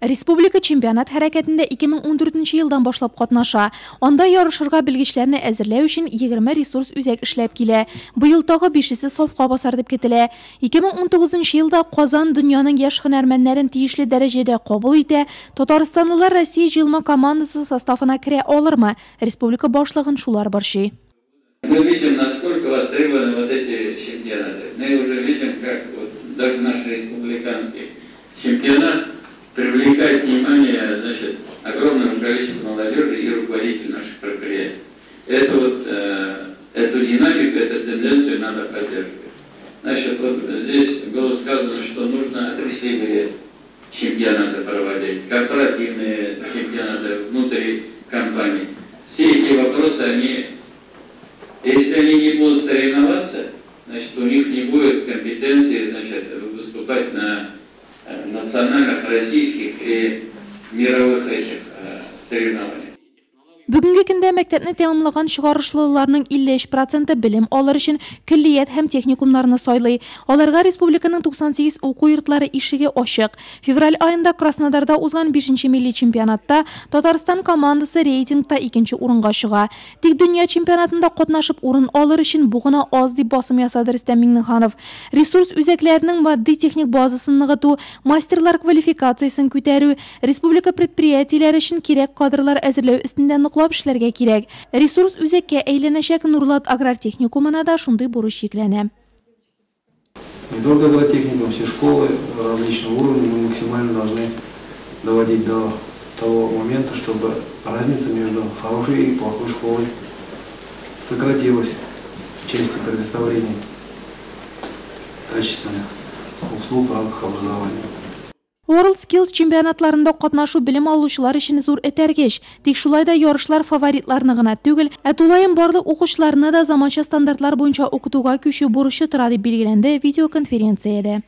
Республика чемпионат хәрәкәтендә 2014 елдан башлап катнаша. Анда ярышырга белгечләрне әзерләү өчен 20 ресурс үзәк эшләп килә. Быел тагы 5-се сафка басар дип көтелә. 2019 елда Казан дөньяның яшь һөнәрмәннәрен тиешле дәрәҗәдә кабул итә. Татарстанлылар Россия җыелма командасы составына керә алырмы? Республика башлыгын шулар борчый. Мы видим, насколько востребованы вот эти чемпионаты. Мы уже видим, как вот даже наш республиканский чемпионат привлекает внимание, значит, огромного количества молодежи и руководителей наших предприятий. Это вот, эту динамику, эту тенденцию надо поддерживать. Значит, вот здесь было сказано, что нужно агрессивные чемпионаты проводить, корпоративные чемпионаты внутри компаний. Все эти вопросы, они, если они не будут соревноваться, значит, у них не будет компетенции, значит, выступать на национальных, российских и мировых этих соревнованиях. Бүгенге көндә мәктәпне тәмамлаган чыгарышлыларның 53% белем алыр өчен киллият һәм техникумнарны сайлый. Аларга республиканың 98 уку йортлары ишеге ачык. Февраль айында Краснодарда узган 5-нче милли чемпионатта Татарстан командасы рейтингта 2-нче урынга чыга. Тик дөнья чемпионатында катнашып урын алыр өчен бу гына аз дип басым ясады Рөстәм Миңнеханов. Ресурс үзәкләренең матди техник базасын ныгыту, мастерлар квалификациясын күтәрү, республика предприятиеләре өчен кирәк кадрлар әзерләү өстендә эшләргә кирәк. Ресурс үзәккә әйләнәчәк Нурлат аграр техникумына да шундый бурыч йөкләнә. Не только агротехникум, все школы различного уровня мы максимально должны доводить до того момента, чтобы разница между хорошей и плохой школой сократилась в части предоставления качественных услуг в рамках образования. WorldSkills чемпионатларында катнашу белем алучылар өчен зур этәргеч. Тик шулай да ярышлар фаворитларны гына түгел, тулайым барлык укучыларны да заманча стандартлар буенча укытуга күчү бурычы тора дип билгеләнде видеоконференциядә.